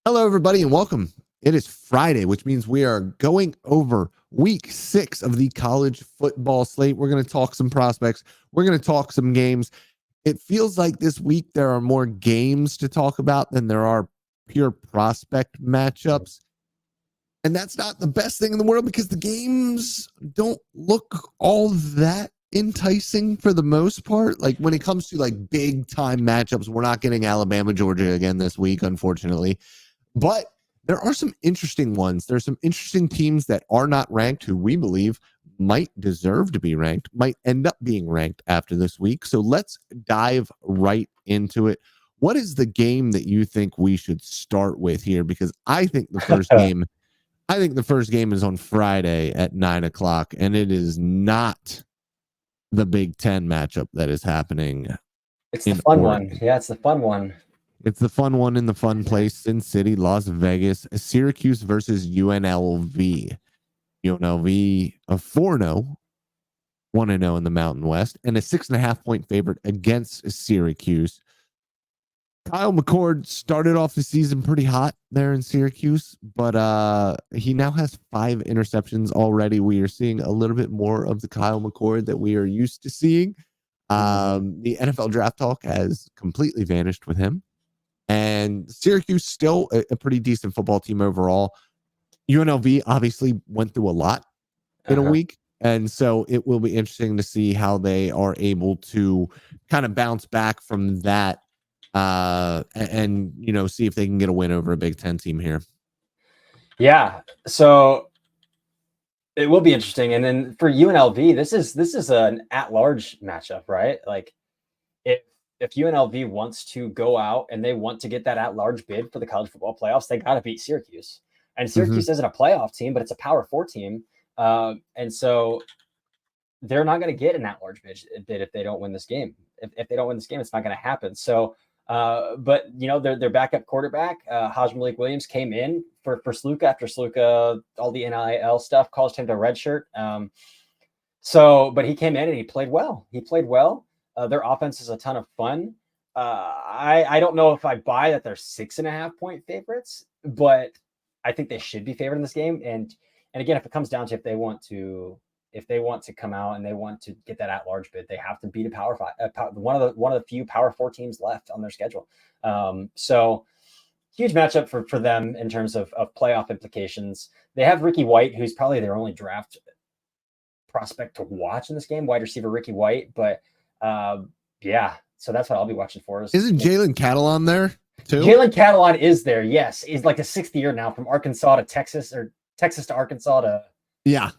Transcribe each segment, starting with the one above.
Hello, everybody, and welcome. It is Friday, which means we are going over week 6 of the college football slate. We're going to talk some prospects. We're going to talk some games. It feels like this week there are more games to talk about than there are pure prospect matchups. And that's not the best thing in the world because the games don't look all that enticing for the most part. Like when it comes to like big time matchups, we're not getting Alabama, Georgia again this week, unfortunately. But there are some interesting ones. There's some interesting teams that are not ranked who we believe might deserve to be ranked, might end up being ranked after this week. So let's dive right into it. What is the game that you think we should start with here? Because I think the first game is on Friday at 9:00, and it is not the Big Ten matchup that is happening. It's the fun one. Yeah, it's the fun one. It's the fun one in the fun place, Sin City, Las Vegas, Syracuse versus UNLV. UNLV a 4-0, 1-0 in the Mountain West, and a 6.5-point favorite against Syracuse. Kyle McCord started off the season pretty hot there in Syracuse, but he now has 5 interceptions already. We are seeing a little bit more of the Kyle McCord that we are used to seeing. The NFL draft talk has completely vanished with him. And Syracuse still a pretty decent football team overall. UNLV obviously went through a lot in a week. And so it will be interesting to see how they are able to kind of bounce back from that and see if they can get a win over a Big Ten team here. Yeah. So it will be interesting. And then for UNLV, this is an at-large matchup, right? Like if UNLV wants to go out and they want to get that at-large bid for the college football playoffs, they got to beat Syracuse. And Syracuse isn't a playoff team, but it's a Power 4 team. And so they're not going to get an at-large bid if they don't win this game. If they don't win this game, it's not going to happen. So, but their backup quarterback, Haj Malik Williams, came in for Sluka after Sluka, all the NIL stuff caused him to redshirt. But he came in and he played well. Their offense is a ton of fun. I don't know if I buy that they're 6.5-point favorites, but I think they should be favored in this game. And again, if it comes down to if they want to come out and they want to get that at-large bid, they have to beat a Power 5, one of the few Power 4 teams left on their schedule. So huge matchup for them in terms of playoff implications. They have Ricky White, who's probably their only draft prospect to watch in this game, wide receiver Ricky White. But yeah, so that's what I'll be watching for. Isn't Jalen Catalon there too? Jalen Catalon is there. Yes, he's like the 6th year now, from Arkansas to Texas, or Texas to Arkansas to yeah.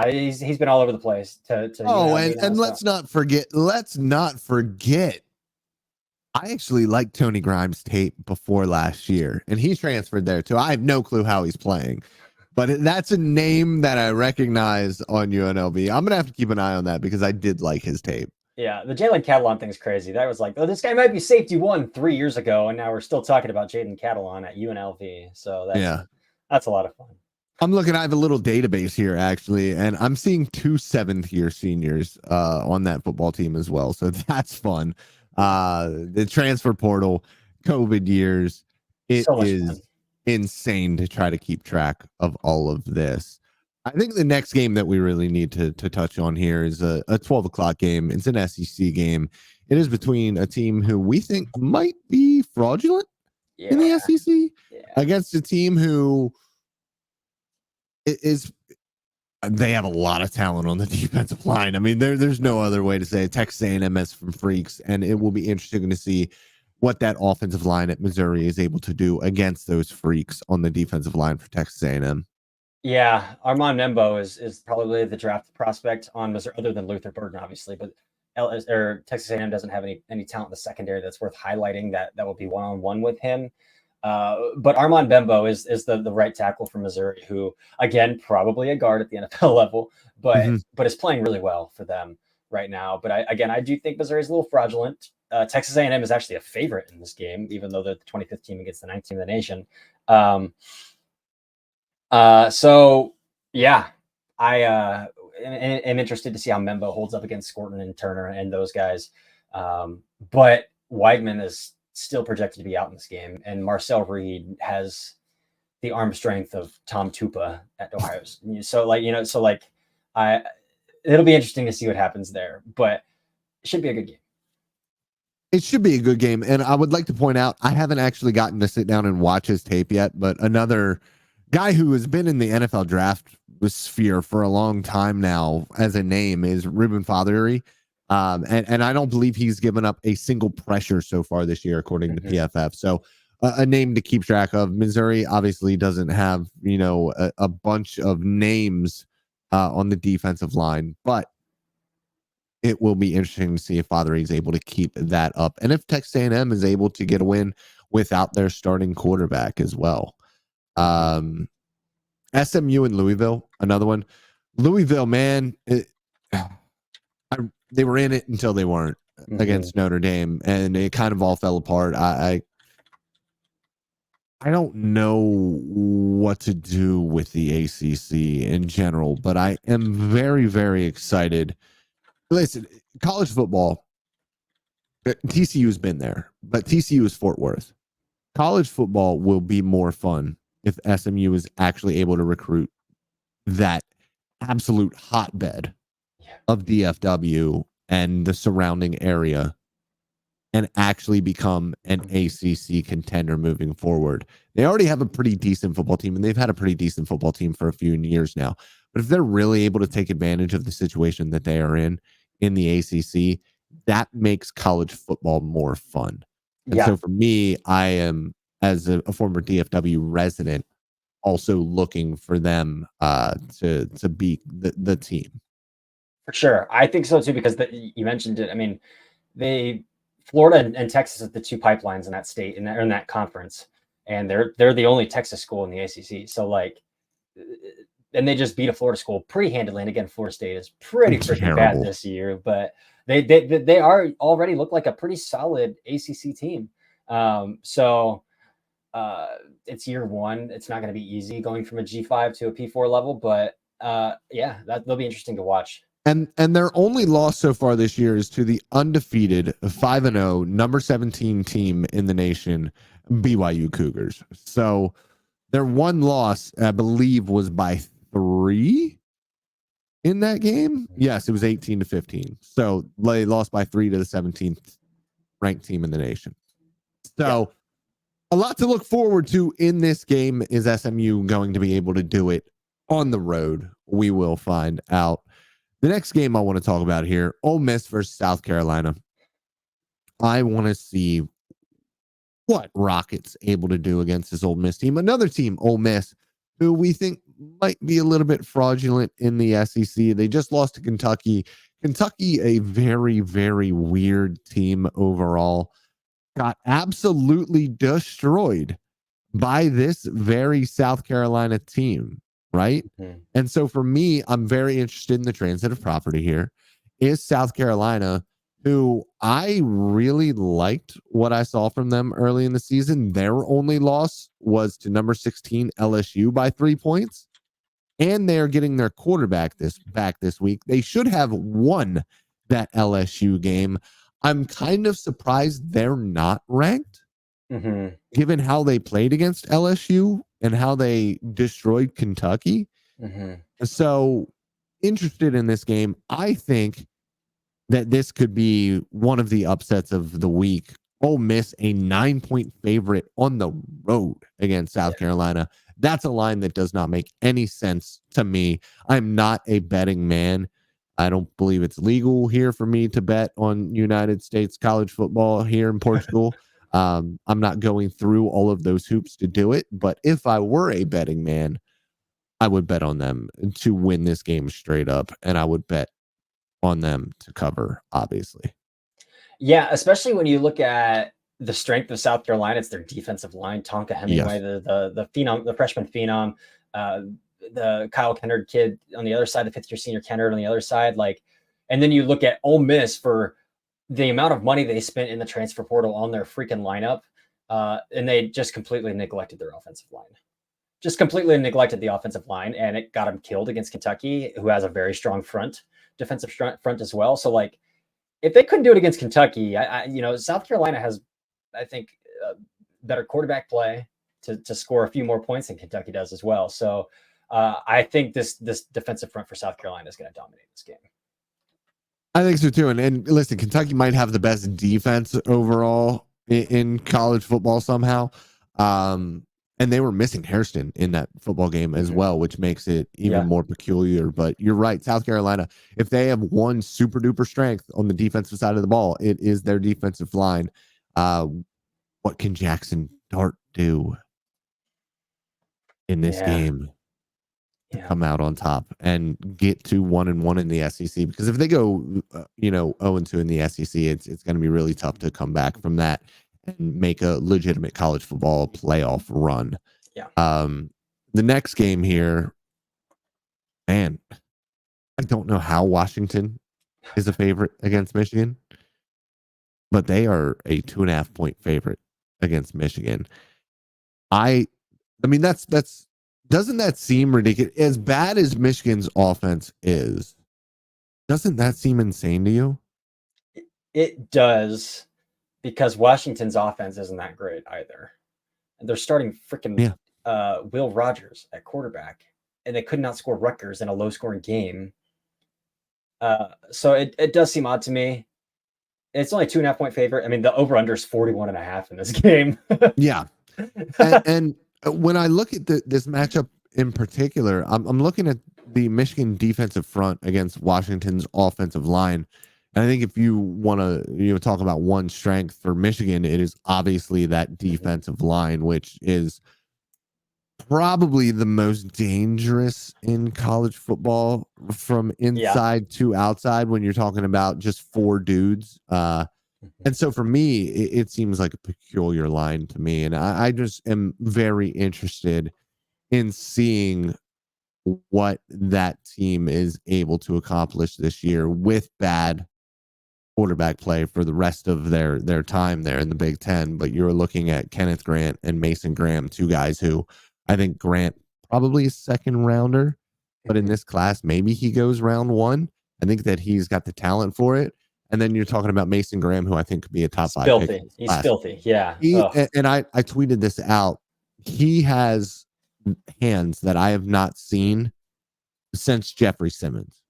He's been all over the place. And let's not forget. I actually liked Tony Grimes' tape before last year, and he transferred there too. I have no clue how he's playing, but that's a name that I recognize on UNLV. I'm gonna have to keep an eye on that because I did like his tape. Yeah, the Jalen Catalon thing's crazy. That was like, oh, this guy might be safety 1 3 years ago, and now we're still talking about Jalen Catalon at UNLV. So that's a lot of fun. I'm looking, I have a little database here actually, and I'm seeing 2 7th-year seniors on that football team as well. So that's fun. The transfer portal, COVID years, it is fun. Insane to try to keep track of all of this. I think the next game that we really need to touch on here is a 12 o'clock game. It's an SEC game. It is between a team who we think might be fraudulent in the SEC against a team who they have a lot of talent on the defensive line. I mean, there's no other way to say it. Texas A&M has some freaks, and it will be interesting to see what that offensive line at Missouri is able to do against those freaks on the defensive line for Texas A&M. Yeah, Armand Membo is probably the draft prospect on Missouri, other than Luther Burden, obviously, but Texas A&M doesn't have any talent in the secondary that's worth highlighting that will be one-on-one with him. But Armand Bembo is the right tackle for Missouri, who, again, probably a guard at the NFL level, but is playing really well for them right now. But I do think Missouri is a little fraudulent. Texas A&M is actually a favorite in this game, even though they're the 25th team against the 9th team in the nation. So yeah, I am interested to see how Membo holds up against Scorton and Turner and those guys. But Weigman is still projected to be out in this game, and Marcel Reed has the arm strength of Tom Tupa at Ohio. So it'll be interesting to see what happens there, but it should be a good game. It should be a good game. And I would like to point out, I haven't actually gotten to sit down and watch his tape yet, but another guy who has been in the NFL draft sphere for a long time now as a name is Ruben Fothery. And I don't believe he's given up a single pressure so far this year, according to PFF. So a name to keep track of. Missouri obviously doesn't have, a bunch of names on the defensive line, but it will be interesting to see if Fothery is able to keep that up, and if Texas A&M is able to get a win without their starting quarterback as well. SMU and Louisville, another one. Louisville, man, they were in it until they weren't against Notre Dame, and it kind of all fell apart. I don't know what to do with the ACC in general, but I am very, very excited. Listen, college football, TCU's been there, but TCU is Fort Worth. College football will be more fun if SMU is actually able to recruit that absolute hotbed of DFW and the surrounding area and actually become an ACC contender moving forward. They already have a pretty decent football team, and they've had a pretty decent football team for a few years now. But if they're really able to take advantage of the situation that they are in the ACC, that makes college football more fun. And so for me, I am, as a former DFW resident, also looking for them to beat the team. For sure. I think so too, because you mentioned it. I mean, Florida and Texas are the two pipelines in that state, in that conference, and they're the only Texas school in the ACC. So and they just beat a Florida school pretty handily. And again, Florida State is pretty freaking bad this year, but they are already look like a pretty solid ACC team. So it's year one. It's not going to be easy going from a G5 to a P4 level, but that'll be interesting to watch. And their only loss so far this year is to the undefeated 5-0 number 17 team in the nation, BYU Cougars. So their one loss, I believe, was by 3 in that game. Yes, it was 18-15. So they lost by 3 to the 17th ranked team in the nation. So a lot to look forward to in this game. Is SMU going to be able to do it on the road? We will find out. The next game I want to talk about here, Ole Miss versus South Carolina. I want to see what Rocket's able to do against this Ole Miss team. Another team, Ole Miss, who we think might be a little bit fraudulent in the SEC. They just lost to Kentucky. Kentucky, a very, very weird team overall, got absolutely destroyed by this very South Carolina team. Right. And so for me, I'm very interested in the transitive property here. Is South Carolina, who I really liked what I saw from them early in the season. Their only loss was to number 16 LSU by 3 points. And they're getting their quarterback back this week. They should have won that LSU game. I'm kind of surprised they're not ranked, given how they played against LSU and how they destroyed Kentucky. So interested in this game. I think that this could be one of the upsets of the week. Ole Miss, a 9-point favorite on the road against South Carolina. That's a line that does not make any sense to me. I'm not a betting man. I don't believe it's legal here for me to bet on United States college football here in Portugal. I'm not going through all of those hoops to do it, but if I were a betting man, I would bet on them to win this game straight up, and I would bet on them to cover, obviously. Yeah, especially when you look at the strength of South Carolina. It's their defensive line. Tonka Hemingway, the phenom, the freshman phenom, the Kyle Kennard kid on the other side, the fifth-year senior Kennard on the other side. And then you look at Ole Miss for the amount of money they spent in the transfer portal on their freaking lineup, and they just completely neglected their offensive line. Just completely neglected the offensive line, and it got them killed against Kentucky, who has a very strong defensive front as well. So, if they couldn't do it against Kentucky, South Carolina has, I think, better quarterback play to score a few more points than Kentucky does as well. So I think this defensive front for South Carolina is going to dominate this game. I think so too. And listen, Kentucky might have the best defense overall in college football somehow. And they were missing Hairston in that football game as well, which makes it even more peculiar. But you're right, South Carolina, if they have one super duper strength on the defensive side of the ball, it is their defensive line. What can Jackson Dart do in this game to come out on top and get to 1-1 in the SEC? Because if they go, 0-2 in the SEC, it's going to be really tough to come back from that and make a legitimate college football playoff run. Yeah. The next game here, man, I don't know how Washington is a favorite against Michigan, but they are a 2.5 point favorite against Michigan. I mean, that's doesn't that seem ridiculous? As bad as Michigan's offense is, doesn't that seem insane to you? It does, because Washington's offense isn't that great either. And they're starting freaking Will Rogers at quarterback, and they could not score Rutgers in a low-scoring game. So it does seem odd to me. It's only 2.5 point favorite. I mean, the over-under is 41.5 in this game. Yeah. And when I look at this matchup in particular, I'm looking at the Michigan defensive front against Washington's offensive line. And I think if you want to talk about one strength for Michigan, it is obviously that defensive line, which is probably the most dangerous in college football from inside to outside when you're talking about just four dudes. And so for me, it seems like a peculiar line to me. And I just am very interested in seeing what that team is able to accomplish this year with bad quarterback play for the rest of their time there in the Big Ten. But you're looking at Kenneth Grant and Mason Graham, two guys who I think Grant probably a second rounder, but in this class, maybe he goes round one. I think that he's got the talent for it. And then you're talking about Mason Graham, who I think could be a top 5 filthy. pick. He's filthy. Yeah. And I tweeted this out. He has hands that I have not seen since Jeffrey Simmons.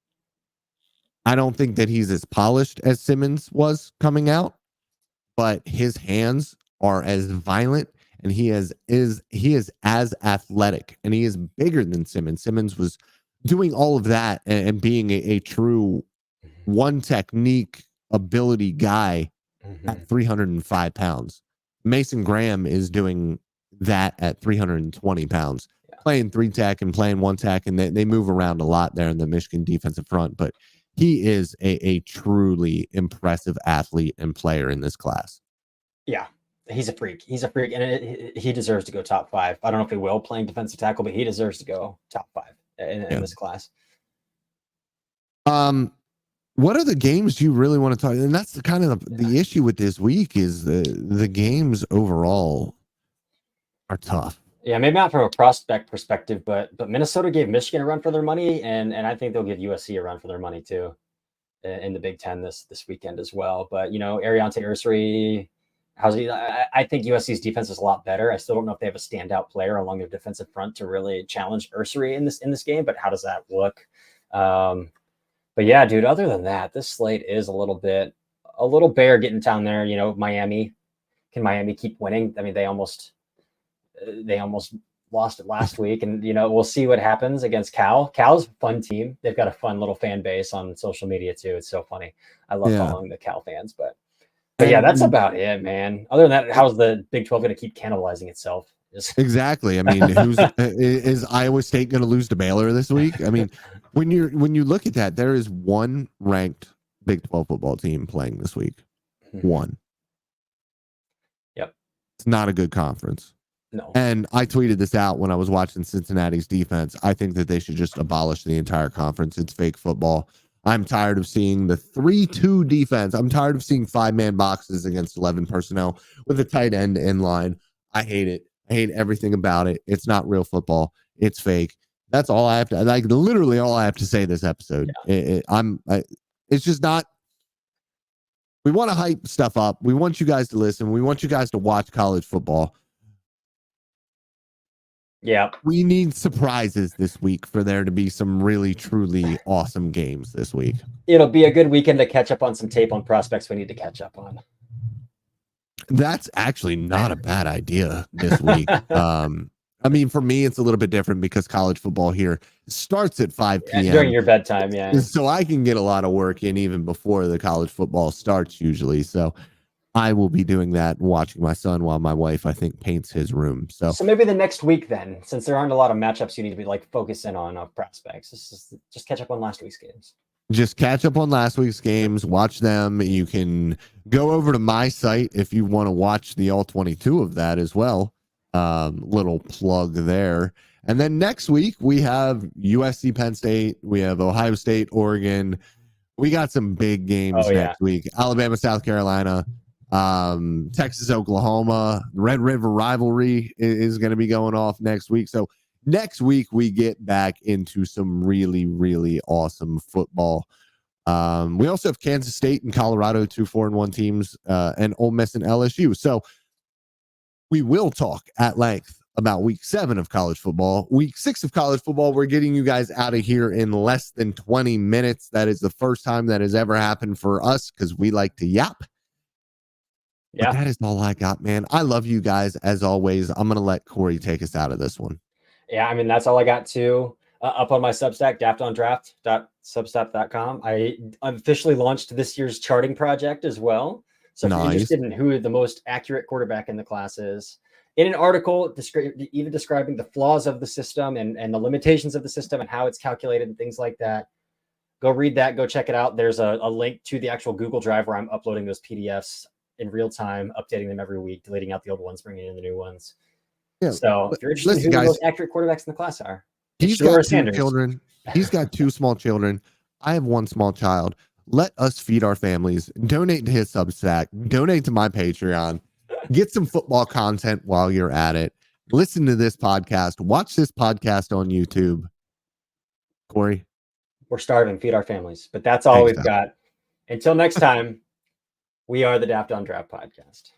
I don't think that he's as polished as Simmons was coming out, but his hands are as violent, and he is as athletic, and he is bigger than Simmons. Simmons was doing all of that and being a true one technique ability guy at 305 pounds. Mason Graham is doing that at 320 pounds, playing 3-tech and playing 1-tech, and they move around a lot there in the Michigan defensive front, but he is a truly impressive athlete and player in this class. Yeah, he's a freak. He's a freak, and he deserves to go top 5. I don't know if he will playing defensive tackle, but he deserves to go top 5 in this class. What are the games you really want to talk? And that's the kind of the issue with this week is the games overall are tough. Yeah, maybe not from a prospect perspective, but Minnesota gave Michigan a run for their money, and I think they'll give USC a run for their money too in the Big Ten this weekend as well. But Ariante Ursary, I think USC's defense is a lot better. I still don't know if they have a standout player along their defensive front to really challenge Ursary in this game. But how does that look? But yeah, dude. Other than that, this slate is a little bare getting down there. Miami. Can Miami keep winning? I mean, they almost lost it last week, and we'll see what happens against Cal. Cal's a fun team. They've got a fun little fan base on social media too. It's so funny. I love following the Cal fans, but yeah, that's about it, man. Other than that, how's the Big 12 going to keep cannibalizing itself? Exactly. I mean, is Iowa State going to lose to Baylor this week? I mean, when you look at that, there is one ranked Big 12 football team playing this week. One. Yep. It's not a good conference. No. And I tweeted this out when I was watching Cincinnati's defense. I think that they should just abolish the entire conference. It's fake football. I'm tired of seeing the 3-2 defense. I'm tired of seeing 5-man boxes against 11 personnel with a tight end in line. I hate it. I hate everything about it. It's not real football. It's fake. That's all I have to, literally all I have to say this episode. Yeah. It's just not, We want to hype stuff up. We want you guys to listen. We want you guys to watch college football. Yeah. We need surprises this week for there to be some really, truly awesome games this week. It'll be a good weekend to catch up on some tape on prospects we need to catch up on. That's actually not a bad idea this week. I mean, for me, it's a little bit different because college football here starts at 5 p.m. During your bedtime, yeah. So I can get a lot of work in even before the college football starts usually. So I will be doing that, watching my son while my wife, I think, paints his room. So maybe the next week then, since there aren't a lot of matchups you need to be like focusing on prospects, just catch up on last week's games. Just catch up on last week's games, watch them. You can go over to my site if you want to watch the all 22 of that as well. Little plug there. And then next week we have USC, Penn State, we have Ohio State, Oregon. We got some big games next week. Alabama, South Carolina, Texas, Oklahoma, Red River rivalry is going to be going off next week. So next week we get back into some really, really awesome football. We also have Kansas State and Colorado, 2 4-1 teams, and Ole Miss and LSU. So we will talk at length about week 7 of college football. Week 6 of college football, we're getting you guys out of here in less than 20 minutes. That is the first time that has ever happened for us because we like to yap. Yeah. But that is all I got, man. I love you guys as always. I'm going to let Cory take us out of this one. Yeah, I mean, that's all I got too. Up on my Substack, daptondraft.substack.com. I officially launched this year's charting project as well. So if you're interested in who the most accurate quarterback in the class is, in an article even describing the flaws of the system and the limitations of the system and how it's calculated and things like that, go read that. Go check it out. There's a link to the actual Google Drive where I'm uploading those PDFs in real time, updating them every week, deleting out the old ones, bringing in the new ones. Yeah. So if you're interested in who the most accurate quarterbacks in the class are, he's got 2 children. He's got 2 small children. I have 1 small child. Let us feed our families. Donate to his Substack. Donate to my Patreon. Get some football content while you're at it. Listen to this podcast. Watch this podcast on YouTube. Cory? We're starving. Feed our families. But that's all we've got. Until next time, we are the Daft on Draft podcast.